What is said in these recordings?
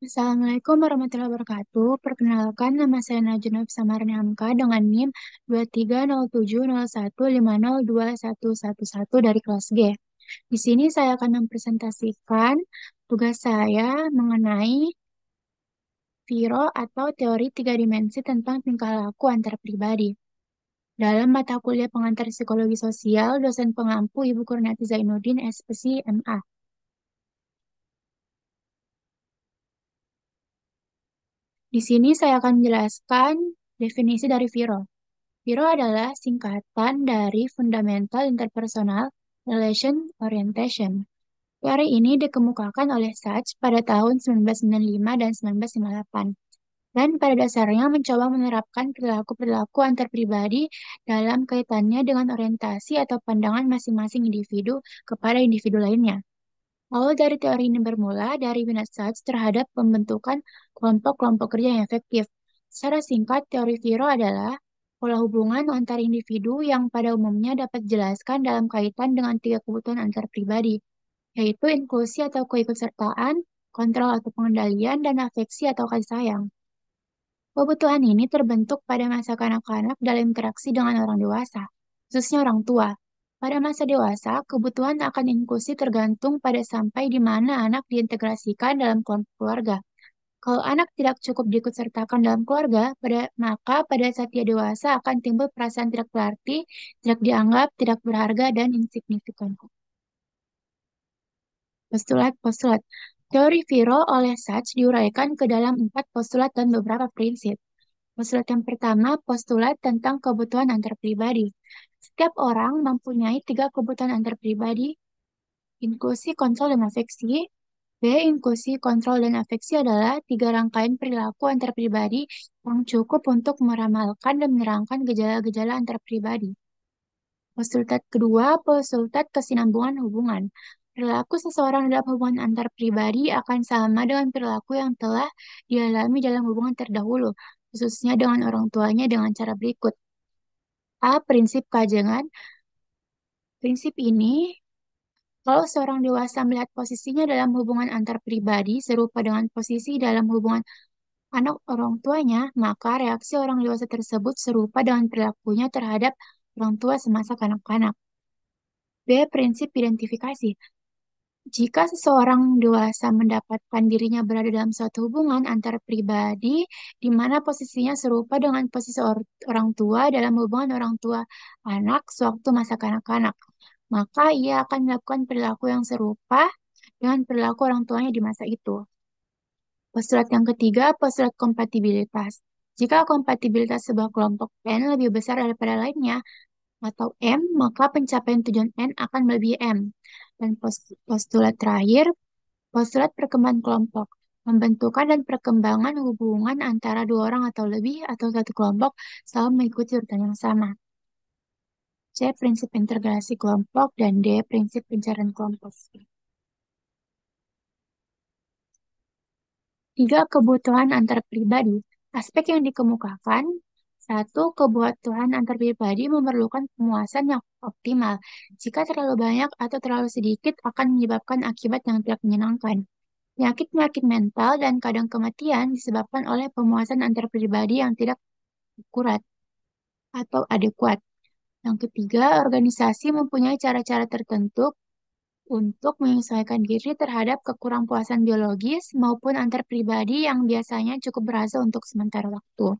Assalamualaikum warahmatullahi wabarakatuh. Perkenalkan, nama saya Najunab Samarni Hamka dengan NIM 230701502111 dari kelas G. Di sini saya akan mempresentasikan tugas saya mengenai VIRO atau teori tiga dimensi tentang tingkah laku antar pribadi. Dalam mata kuliah pengantar psikologi sosial, dosen pengampu Ibu Kurniati Zainuddin, SPSI, MA. Di sini saya akan menjelaskan definisi dari VIRO. VIRO adalah singkatan dari Fundamental Interpersonal Relation Orientation. Teori ini dikemukakan oleh Sachs pada tahun 1995 dan 1998, dan pada dasarnya mencoba menerapkan perilaku-perilaku antar pribadi dalam kaitannya dengan orientasi atau pandangan masing-masing individu kepada individu lainnya. Awal dari teori ini bermula dari minat Sachs terhadap pembentukan kelompok-kelompok kerja yang efektif. Secara singkat, teori Viro adalah pola hubungan antar individu yang pada umumnya dapat dijelaskan dalam kaitan dengan tiga kebutuhan antar pribadi, yaitu inklusi atau keikutsertaan, kontrol atau pengendalian, dan afeksi atau kasih sayang. Kebutuhan ini terbentuk pada masa kanak-kanak dalam interaksi dengan orang dewasa, khususnya orang tua. Pada masa dewasa, kebutuhan akan inklusi tergantung pada sampai di mana anak diintegrasikan dalam kelompok keluarga. Kalau anak tidak cukup diikutsertakan dalam keluarga, maka pada saat dia dewasa akan timbul perasaan tidak berarti, tidak dianggap, tidak berharga, dan insignifikan. Postulat-postulat. Teori Viro oleh Sachs diuraikan ke dalam 4 postulat dan beberapa prinsip. Postulat yang pertama, postulat tentang kebutuhan antar pribadi. Setiap orang mempunyai tiga kebutuhan antar pribadi, inklusi, kontrol, dan afeksi. B. Inklusi, kontrol, dan afeksi adalah tiga rangkaian perilaku antar pribadi yang cukup untuk meramalkan dan menerangkan gejala-gejala antar pribadi. Postulat kedua, postulat kesinambungan hubungan. Perilaku seseorang dalam hubungan antar pribadi akan sama dengan perilaku yang telah dialami dalam hubungan terdahulu, khususnya dengan orang tuanya dengan cara berikut. A. Prinsip kajangan. Prinsip ini, kalau seorang dewasa melihat posisinya dalam hubungan antar pribadi serupa dengan posisi dalam hubungan anak orang tuanya, maka reaksi orang dewasa tersebut serupa dengan perilakunya terhadap orang tua semasa kanak-kanak. B. Prinsip identifikasi. Jika seseorang dewasa mendapatkan dirinya berada dalam suatu hubungan antar pribadi di mana posisinya serupa dengan posisi orang tua dalam hubungan orang tua anak sewaktu masa kanak-kanak, maka ia akan melakukan perilaku yang serupa dengan perilaku orang tuanya di masa itu. Postulat yang ketiga, postulat kompatibilitas. Jika kompatibilitas sebuah kelompok N lebih besar daripada lainnya, atau M, maka pencapaian tujuan N akan melebihi M. Dan postulat terakhir, postulat perkembangan kelompok. Pembentukan dan perkembangan hubungan antara dua orang atau lebih atau satu kelompok selalu mengikuti urutan yang sama. C. Prinsip integrasi kelompok, dan D. Prinsip pencarian kelompok. Tiga kebutuhan antar pribadi. Aspek yang dikemukakan, satu, kebutuhan antar pribadi memerlukan pemuasan yang optimal. Jika terlalu banyak atau terlalu sedikit akan menyebabkan akibat yang tidak menyenangkan. Penyakit-penyakit mental dan kadang kematian disebabkan oleh pemuasan antar pribadi yang tidak akurat atau adekuat. Yang ketiga, organisasi mempunyai cara-cara tertentu untuk menyesuaikan diri terhadap kekurangpuasan biologis maupun antar pribadi yang biasanya cukup berhasil untuk sementara waktu.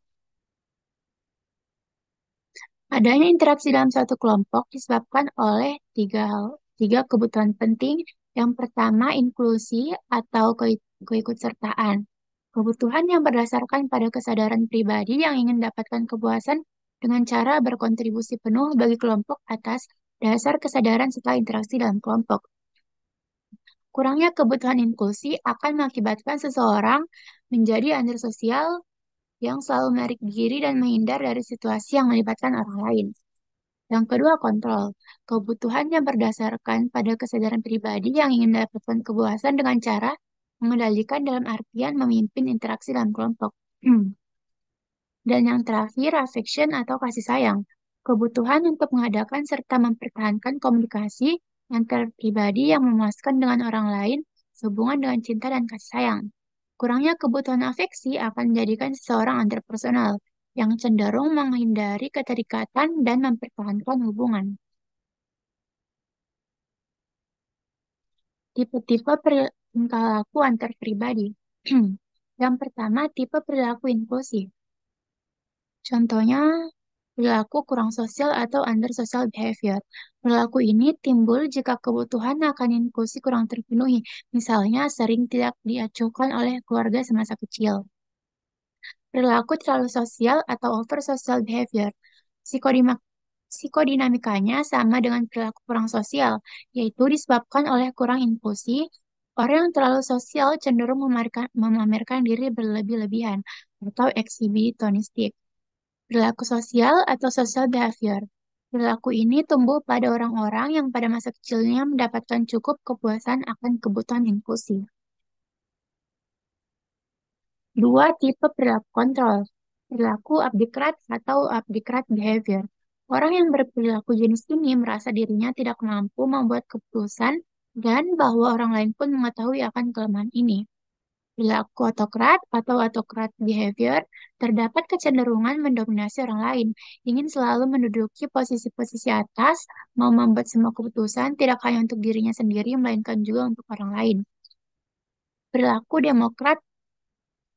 Adanya interaksi dalam suatu kelompok disebabkan oleh tiga kebutuhan penting. Yang pertama, inklusi atau keikutsertaan. Kebutuhan yang berdasarkan pada kesadaran pribadi yang ingin mendapatkan kepuasan dengan cara berkontribusi penuh bagi kelompok atas dasar kesadaran setelah interaksi dalam kelompok. Kurangnya kebutuhan inklusi akan mengakibatkan seseorang menjadi antisosial yang selalu menarik diri dan menghindar dari situasi yang melibatkan orang lain. Yang kedua, kontrol. Kebutuhan yang berdasarkan pada kesadaran pribadi yang ingin mendapatkan kepuasan dengan cara mengendalikan dalam artian memimpin interaksi dalam kelompok. Dan yang terakhir, affection atau kasih sayang. Kebutuhan untuk mengadakan serta mempertahankan komunikasi antar pribadi yang memuaskan dengan orang lain sehubungan dengan cinta dan kasih sayang. Kurangnya kebutuhan afeksi akan menjadikan seseorang interpersonal yang cenderung menghindari keterikatan dan mempertahankan hubungan. Tipe-tipe tingkah laku antar pribadi. Yang pertama, tipe perilaku impulsif. Contohnya, perilaku kurang sosial atau under social behavior. Perilaku ini timbul jika kebutuhan akan impulsi kurang terpenuhi, misalnya sering tidak diacuhkan oleh keluarga semasa kecil. Perilaku terlalu sosial atau over social behavior. Psikodima- Psikodinamikanya sama dengan perilaku kurang sosial, yaitu disebabkan oleh kurang impulsi. Orang yang terlalu sosial cenderung memamerkan diri berlebih-lebihan atau eksibitonistik. Perilaku sosial atau social behavior. Perilaku ini tumbuh pada orang-orang yang pada masa kecilnya mendapatkan cukup kepuasan akan kebutuhan impulsif. Dua tipe perilaku kontrol. Perilaku abdikrat atau abdikrat behavior. Orang yang berperilaku jenis ini merasa dirinya tidak mampu membuat keputusan dan bahwa orang lain pun mengetahui akan kelemahan ini. Perilaku autokrat atau autokrat behavior terdapat kecenderungan mendominasi orang lain, ingin selalu menduduki posisi-posisi atas, mau membuat semua keputusan tidak hanya untuk dirinya sendiri, melainkan juga untuk orang lain. Perilaku demokrat,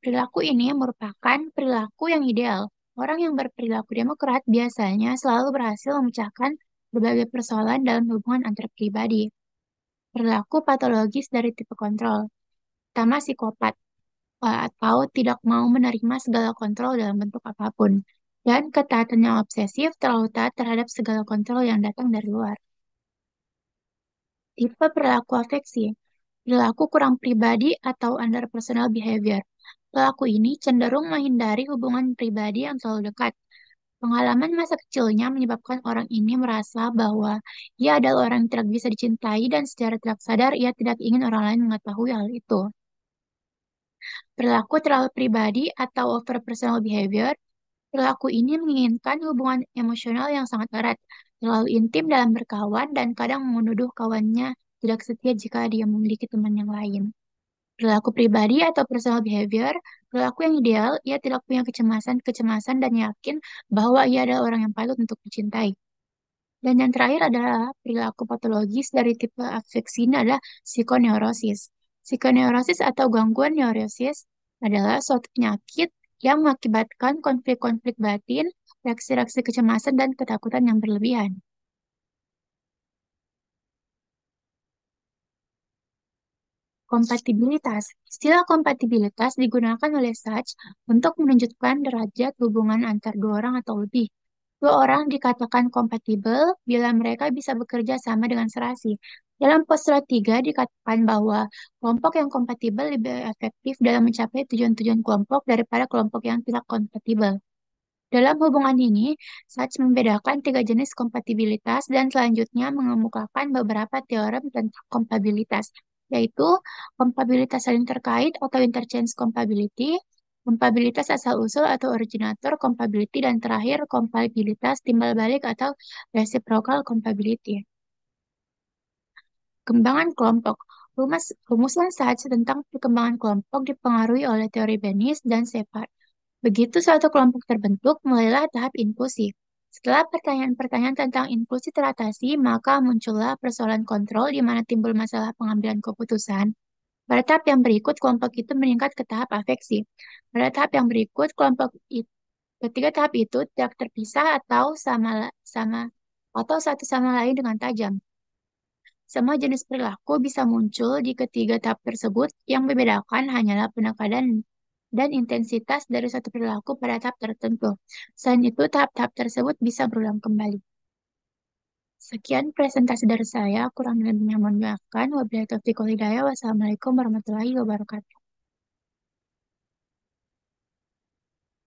perilaku ini merupakan perilaku yang ideal. Orang yang berperilaku demokrat biasanya selalu berhasil memecahkan berbagai persoalan dalam hubungan antar pribadi. Perilaku patologis dari tipe kontrol. Pertama, psikopat atau tidak mau menerima segala kontrol dalam bentuk apapun. Dan ketaatan yang obsesif terlalu taat terhadap segala kontrol yang datang dari luar. Tipe perilaku afeksi, perilaku kurang pribadi atau under personal behavior. Perilaku ini cenderung menghindari hubungan pribadi yang terlalu dekat. Pengalaman masa kecilnya menyebabkan orang ini merasa bahwa ia adalah orang yang tidak bisa dicintai dan secara tidak sadar ia tidak ingin orang lain mengetahui hal itu. Perilaku terlalu pribadi atau over personal behavior. Perilaku ini menginginkan hubungan emosional yang sangat erat, terlalu intim dalam berkawan, dan kadang menuduh kawannya tidak setia jika dia memiliki teman yang lain. Perilaku pribadi atau personal behavior, perilaku yang ideal, ia tidak punya kecemasan-kecemasan dan yakin bahwa ia adalah orang yang patut untuk dicintai. Dan yang terakhir adalah perilaku patologis dari tipe afeksi ini adalah psikoneurosis. Psikoneurosis atau gangguan neurosis adalah suatu penyakit yang mengakibatkan konflik-konflik batin, reaksi-reaksi kecemasan, dan ketakutan yang berlebihan. Kompatibilitas. Istilah kompatibilitas digunakan oleh Sachs untuk menunjukkan derajat hubungan antar dua orang atau lebih. Dua orang dikatakan kompatibel bila mereka bisa bekerja sama dengan serasi. Dalam postulat 3 dikatakan bahwa kelompok yang kompatibel lebih efektif dalam mencapai tujuan-tujuan kelompok daripada kelompok yang tidak kompatibel. Dalam hubungan ini, Sachs membedakan tiga jenis kompatibilitas dan selanjutnya mengemukakan beberapa teorem tentang kompatibilitas, yaitu kompatibilitas saling terkait atau interchange compatibility, kompatibilitas asal-usul atau originator compatibility, dan terakhir kompatibilitas timbal balik atau reciprocal compatibility. Perkembangan kelompok. Rumusan Sachs tentang perkembangan kelompok dipengaruhi oleh teori Bennis dan Shepard. Begitu suatu kelompok terbentuk, mulailah tahap inklusi. Setelah pertanyaan-pertanyaan tentang inklusi teratasi, maka muncullah persoalan kontrol di mana timbul masalah pengambilan keputusan. Pada tahap yang berikut, kelompok itu meningkat ke tahap afeksi. Pada tahap yang berikut, ketiga tahap itu tidak terpisah atau sama atau satu sama lain dengan tajam. Semua jenis perilaku bisa muncul di ketiga tahap tersebut, yang membedakan hanyalah penekanan dan intensitas dari satu perilaku pada tahap tertentu. Selain itu, tahap-tahap tersebut bisa berulang kembali. Sekian presentasi dari saya, kurang lebihnya mohon maafkan. Wabillahi taufiq wal hidayah. Wassalamualaikum warahmatullahi wabarakatuh.